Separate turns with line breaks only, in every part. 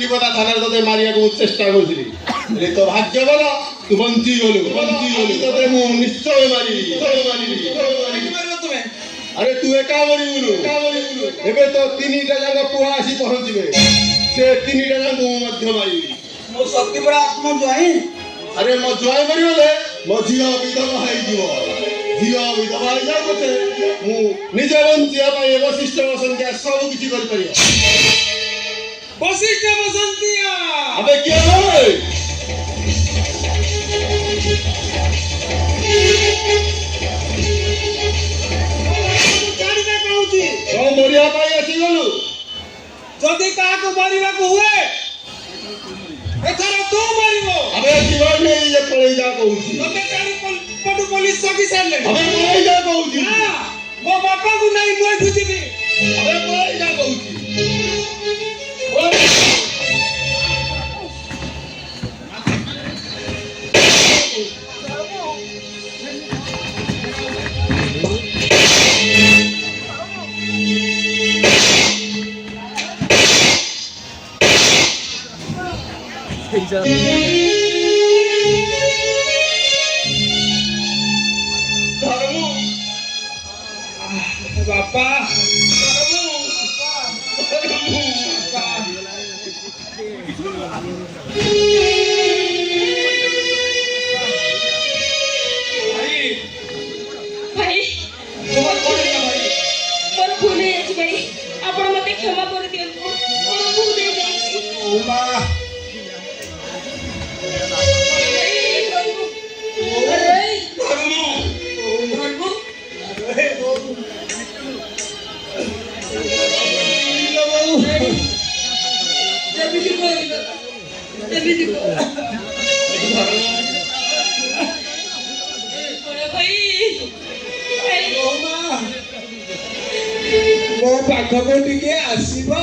ବିପଦ ଥାନାରେ ତତେ ମାରିବାକୁ ଚେଷ୍ଟା କରୁଥିଲି ହେଲେ ତୋ ଭାଗ୍ୟ ଭଲ ତୁ ବଞ୍ଚିଗଲୁ ତତେ ମୁଁ ନିଶ୍ଚୟ ମାରିବି ଆରେ ତୁ ଏକା ମରିବୁନୁ ଏବେ ତ ତିନିଟା ଯାକ ପୁଅ ଆସି ପହଞ୍ଚିବେ ସେ ତିନିଟା ଯାକ ମୁଁ ମଧ୍ୟ ମାରିବି
ମୋ ଶକ୍ତି ପରା ଆତ୍ମ ଜ୍ୱାଇଁ
ଆରେ ମୋ ଜ୍ୱାଇଁ ମରିଗଲେ ମୋ ଝିଅ ବିଧବା ହେଇଯିବ ଝିଅ ବିଧବା ହେଇଯାଉ ପଛେ ମୁଁ ନିଜେ ବଞ୍ଚିବା ପାଇଁ ବଶିଷ୍ଠ ବସନ୍ତିଆ ସବୁ କିଛି କରିପାରିବ
ବଶିଷ୍ଠ ବସନ୍ତିଆ
ଆବେ କିଏ ଭାଇ
ଜାଣିବେ କହୁଛି
କଣ ମରିବା ପାଇଁ ଆସିଗଲୁ
ଯଦି କାହାକୁ ମାରିବାକୁ ହୁଏ ଏଥର ତୁ ମାରିବ
ଆବେ ଜୀବନ ନେଇ ଯେ ପଳେଇ ଯା କହୁଛି
ତତେ ଚାରି ପଟୁ ପୋଲିସ ଜଗି ସାରିଲେଣି
ଆବେ ପଳେଇ ଯା କହୁଛି
ମୋ ବାପାକୁ ନେଇ ମୁଁ ଏଠୁ ଯିବି
ଆବେ ପଳେଇ ଯା କହୁଛି
ବାପା क्षमा कर दियंतु भूल दे जाइछि ओ मां ମୋ ପାଖକୁ ଟିକେ ଆସିବ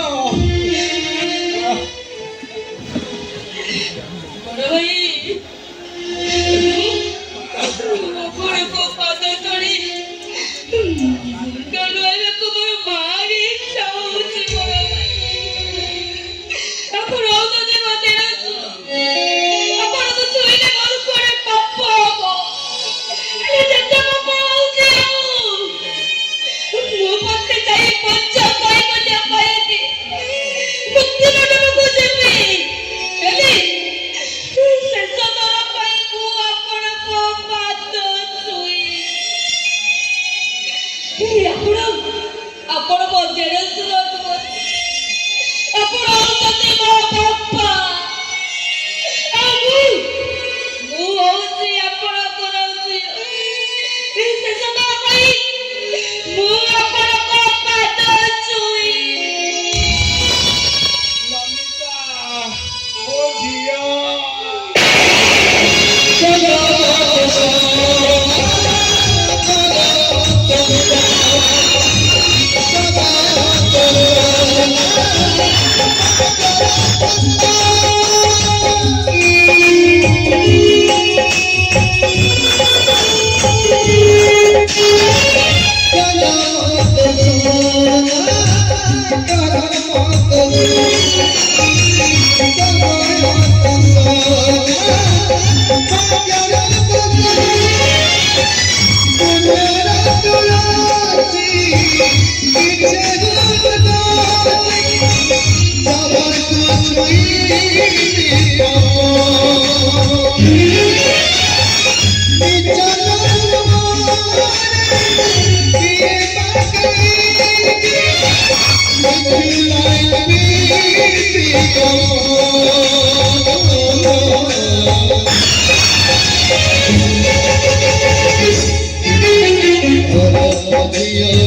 Oh,